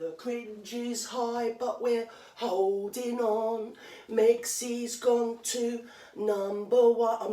The cringe is high, but we're holding on. Mexie's gone to number one.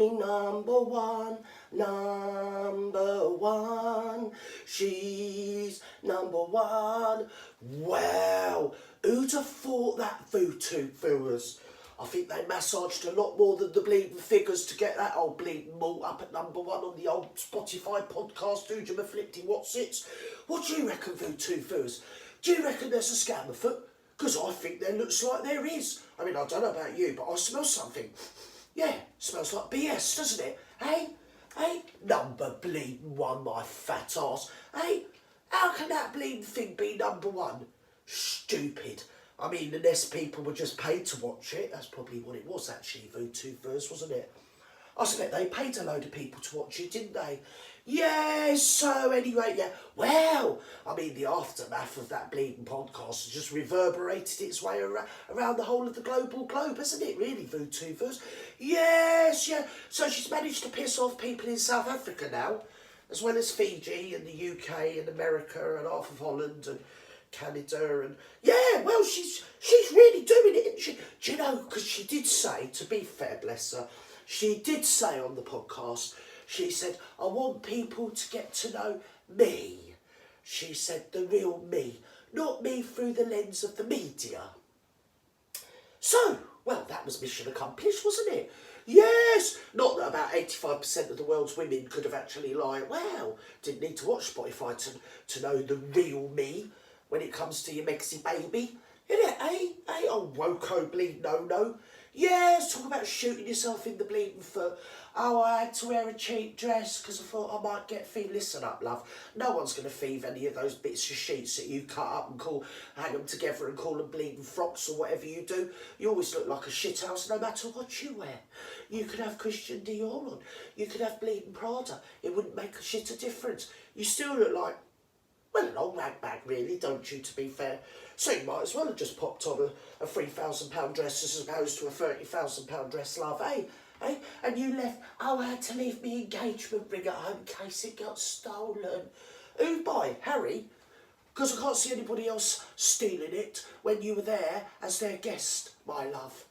She's number one. Wow, who'd have thought that, Voodoo viewers? I think they massaged a lot more than the bleeding figures to get that old bleeding malt up at number one on the old Spotify podcast, Who'd You Afflicting What's It? What do you reckon, Voodoo viewers? Do you reckon there's a scam afoot? Because I think there looks like there is. I mean, I don't know about you, but I smell something. Yeah, smells like BS, doesn't it? Hey? Hey? Number bleeding one, my fat arse. Hey? How can that bleeding thing be number one? Stupid. I mean, unless people were just paid to watch it. That's probably what it was, actually, Voodoo first, wasn't it? I suspect they paid a load of people to watch it, didn't they? Yeah, so anyway, yeah. Well, I mean, the aftermath of that bleeding podcast has just reverberated its way around the whole of the global globe, hasn't it, really, Voodoo first? Yes, yeah. So she's managed to piss off people in South Africa now, as well as Fiji and the UK and America and half of Holland and Canada, and yeah, well, she's really doing it, isn't she? Do you know, because she did say, to be fair, bless her, she did say on the podcast, she said, I want people to get to know me. She said, the real me, not me through the lens of the media. So, well, that was mission accomplished, wasn't it? Yes! Not that about 85% of the world's women could have actually lied. Well, didn't need to watch Spotify to know the real me when it comes to your Mexi baby. Isn't it, eh? Eh? Oh, woko bleed no. Yes, talk about shooting yourself in the bleeding foot. Oh, I had to wear a cheap dress because I thought I might get thieved. Listen up, love. No one's going to thieve any of those bits of sheets that you cut up and hang them together and call them bleeding frocks or whatever you do. You always look like a shithouse no matter what you wear. You could have Christian Dior on. You could have bleeding Prada. It wouldn't make a shit of difference. You still look like, well, an old rag bag, really, don't you, to be fair? So you might as well have just popped on a £3,000 dress as opposed to a £30,000 dress, love, eh? Eh? And you left, I had to leave my engagement ring at home in case it got stolen. Who by? Harry? Because I can't see anybody else stealing it when you were there as their guest, my love.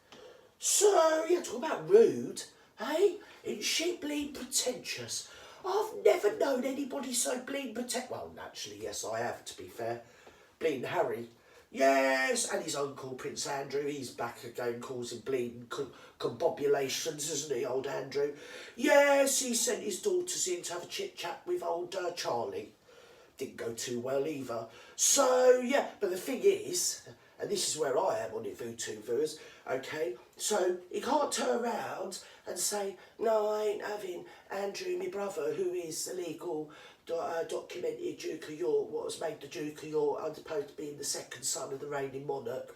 So, yeah, talk about rude, eh? Ain't she bleed pretentious? I've never known anybody so bleeding well, naturally, yes, I have, to be fair. Bleeding Harry. Yes, and his uncle, Prince Andrew, he's back again causing bleeding combobulations, isn't he, old Andrew? Yes, he sent his daughters in to have a chit-chat with old Charlie. Didn't go too well either. So, yeah, but the thing is, and this is where I am on it, Voodoo viewers, okay, so he can't turn around and say, no, I ain't having Andrew, my brother, who is the legal documented Duke of York, what has made the Duke of York, I'm supposed to be the second son of the reigning monarch,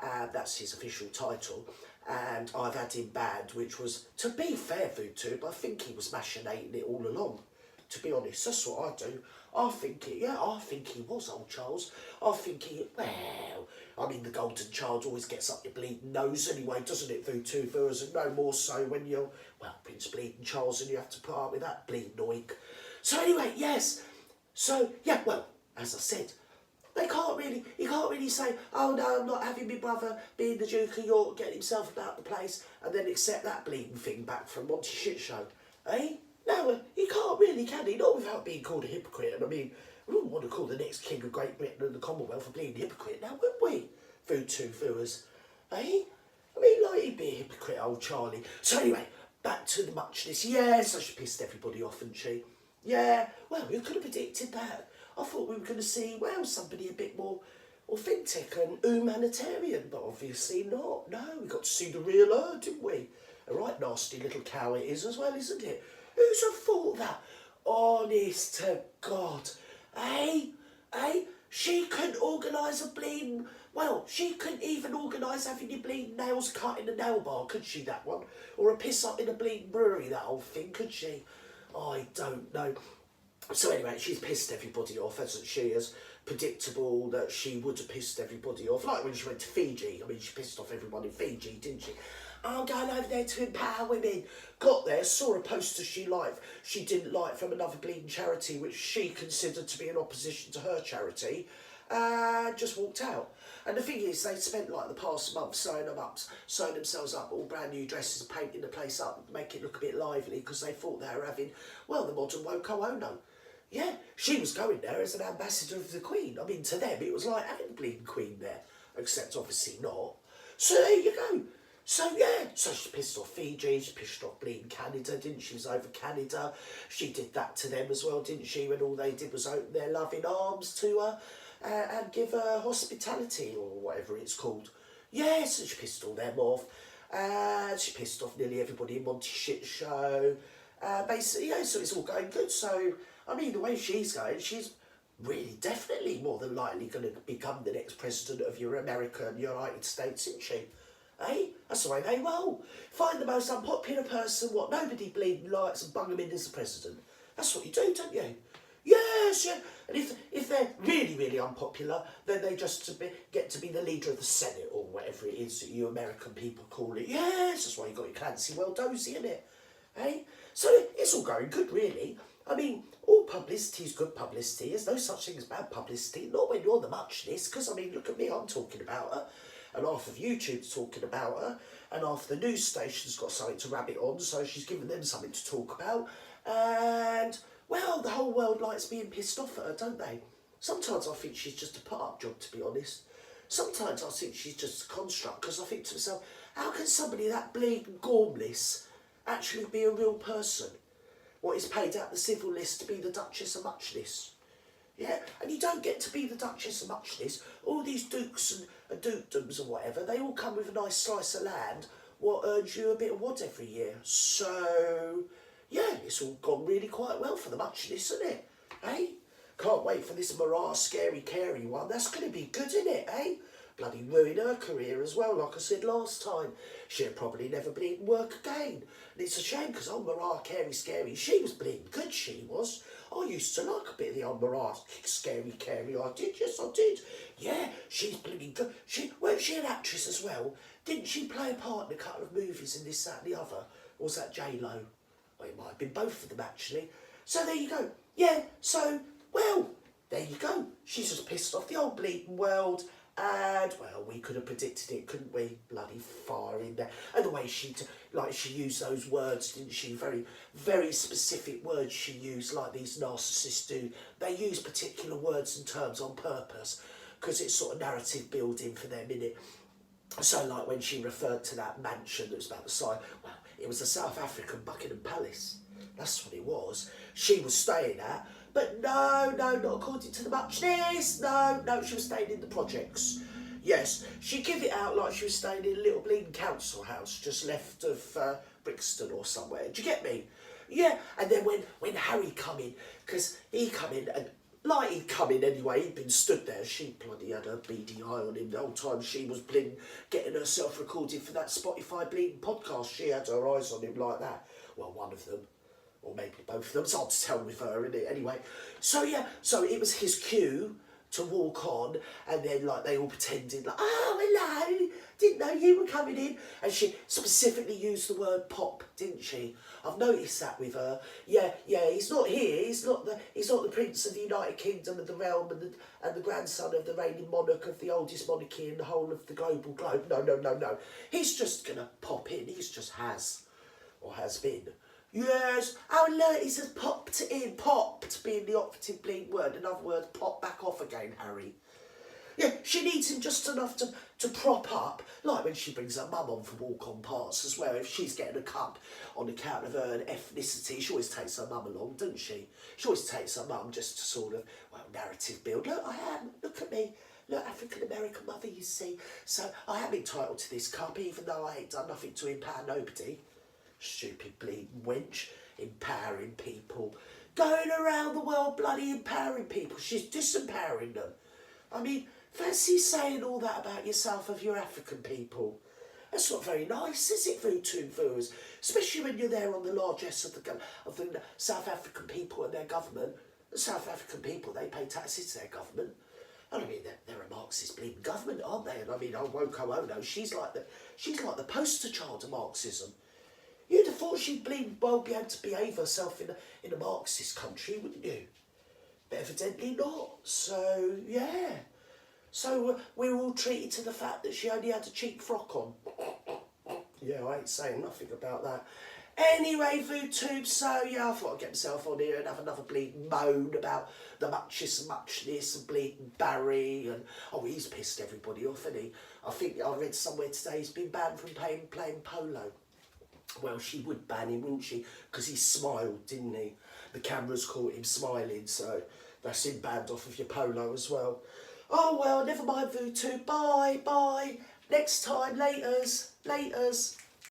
that's his official title, and I've had him banned, which was, to be fair, Voodoo, but I think he was machinating it all along. To be honest, that's what I do. I think he was, old Charles. I think well, I mean, the golden child always gets up your bleeding nose anyway, doesn't it, Voodoo viewers? And no more so when you're, well, Prince Bleeding Charles and you have to put up with that bleeding oink. So anyway, yes. So, yeah, well, as I said, he can't really say, oh no, I'm not having my brother being the Duke of York, getting himself about the place, and then accept that bleeding thing back from Monty Shit Show. Eh? No, he can't really, can he? Not without being called a hypocrite. And I mean, we wouldn't want to call the next King of Great Britain and the Commonwealth a bleeding hypocrite now, would we? Voodoo viewers. Eh? I mean, like, he'd be a hypocrite, old Charlie. So anyway, back to the muchness. Yes, so she pissed everybody off, hadn't she? Yeah, well, who could have predicted that? I thought we were going to see, well, somebody a bit more authentic and humanitarian, but obviously not. No, we got to see the real her, didn't we? A right nasty little cow it is as well, isn't it? Who's have thought that? Honest to God. Eh? She couldn't organise a bleeding... Well, she couldn't even organise having your bleeding nails cut in a nail bar, could she, that one? Or a piss up in a bleeding brewery, that old thing, could she? I don't know. So anyway, she's pissed everybody off, hasn't she? As predictable that she would have pissed everybody off. Like when she went to Fiji. I mean, she pissed off everyone in Fiji, didn't she? I'm going over there to empower women. Got there, saw a poster she didn't like from another bleeding charity, which she considered to be in opposition to her charity. and just walked out. And the thing is, they spent like the past month sewing themselves up, all brand new dresses, painting the place up, make it look a bit lively, because they thought they were having, well, the modern Woko Ono. Yeah, she was going there as an ambassador of the Queen. I mean, to them, it was like having the bleeding Queen there, except obviously not. So there you go. So yeah, so she pissed off Fiji, she pissed off bleeding Canada, didn't she? She was over Canada. She did that to them as well, didn't she? When all they did was open their loving arms to her and give her hospitality, or whatever it's called. Yes, and she pissed all them off. She pissed off nearly everybody in Monty Shit Show. Basically, yeah, so it's all going good. So, I mean, the way she's going, she's really definitely more than likely going to become the next president of your American United States, isn't she? Eh? That's the way they roll. Find the most unpopular person, what nobody bleeding likes, and bung them in as the president. That's what you do, don't you? Yes, yeah. And if they're really, really unpopular, then they just get to be the leader of the Senate, or whatever it is that you American people call it. Yes, that's why you got your Clancy well dozy, innit? Eh? So it's all going good, really. I mean, all publicity is good publicity. There's no such thing as bad publicity, not when you're the muchness, because, I mean, look at me, I'm talking about her, and half of YouTube's talking about her, and half the news station's got something to rabbit on, so she's given them something to talk about, and, well, the whole world likes being pissed off at her, don't they? Sometimes I think she's just a put-up job, to be honest. Sometimes I think she's just a construct, because I think to myself, how can somebody that bleeding gormless actually be a real person? What is paid out the civil list to be the Duchess of Muchness? Yeah, and you don't get to be the Duchess of Muchness. All these dukes and dukedoms and whatever, they all come with a nice slice of land, what earns you a bit of wad every year. So, yeah, it's all gone really quite well for the Muchness, isn't it? Eh? Can't wait for this Mariah Scary Carey one. That's going to be good, isn't it, eh? Bloody ruin her career as well, like I said last time. She'll probably never bleeding work again. And it's a shame, because old Mariah Carey Scary, she was bleeding good, she was. I used to like a bit of the old Mariah Scary Carey. I did, yes I did. Yeah, she's bleeding good. Weren't she an actress as well? Didn't she play a part in a couple of movies in this, that and the other? Or was that J-Lo? Well, it might have been both of them, actually. So there you go. Yeah, so, well, there you go. She's just pissed off the old bleeding world. And, well, we could have predicted it, couldn't we? Bloody fire in there. And the way she used those words, didn't she? Very, very specific words she used, like these narcissists do. They use particular words and terms on purpose, because it's sort of narrative building for them, innit? So, like when she referred to that mansion that was about the size, well, it was the South African Buckingham Palace. That's what it was. She was staying at. But no, not according to the muchness. No, she was staying in the projects. Yes, she give it out like she was staying in a little bleeding council house just left of Brixton or somewhere. Do you get me? Yeah, and then when Harry come in, because he come in, and like he'd come in anyway, he'd been stood there, she bloody had her beady eye on him the whole time she was bleeding, getting herself recorded for that Spotify bleeding podcast. She had her eyes on him like that. Well, one of them. Or maybe both of them, it's hard to tell with her, innit? Anyway, so yeah, so it was his cue to walk on, and then like they all pretended like, oh, hello, didn't know you were coming in. And she specifically used the word pop, didn't she? I've noticed that with her. Yeah, he's not here, he's not the Prince of the United Kingdom and the realm and the grandson of the reigning monarch of the oldest monarchy in the whole of the global globe. No. He's just gonna pop in, he's just has been. Yes, oh look, he says popped in, popped being the operative bleed word. In other words, pop back off again, Harry. Yeah, she needs him just enough to prop up, like when she brings her mum on for walk-on parts as well. If she's getting a cup on account of her ethnicity, she always takes her mum along, doesn't she? She always takes her mum just to sort of, well, narrative build. Look, look at me. Look, African-American mother, you see. So I am entitled to this cup, even though I ain't done nothing to empower nobody. Stupid bleeding wench, empowering people. Going around the world bloody empowering people. She's disempowering them. I mean, fancy saying all that about yourself of your African people. That's not very nice, is it, Vootoo-Voos? Especially when you're there on the largesse of the South African people and their government. The South African people, they pay taxes to their government. I mean, they're a Marxist bleeding government, aren't they? And I mean, old Woko Ono, she's like the poster child of Marxism. You'd have thought she'd well be able to behave herself in a Marxist country, wouldn't you? But evidently not. So, yeah. So we're all treated to the fact that she only had a cheap frock on. Yeah, I ain't saying nothing about that. Anyway, food tube, so yeah, I thought I'd get myself on here and have another bleeding moan about the muchness and bleeding Barry, and oh, he's pissed everybody off, isn't he? I think I read somewhere today he's been banned from playing polo. Well, she would ban him, wouldn't she? Because he smiled, didn't he? The cameras caught him smiling, so that's him banned off of your polo as well. Oh well, never mind, food tube. Bye, bye. Next time, laters.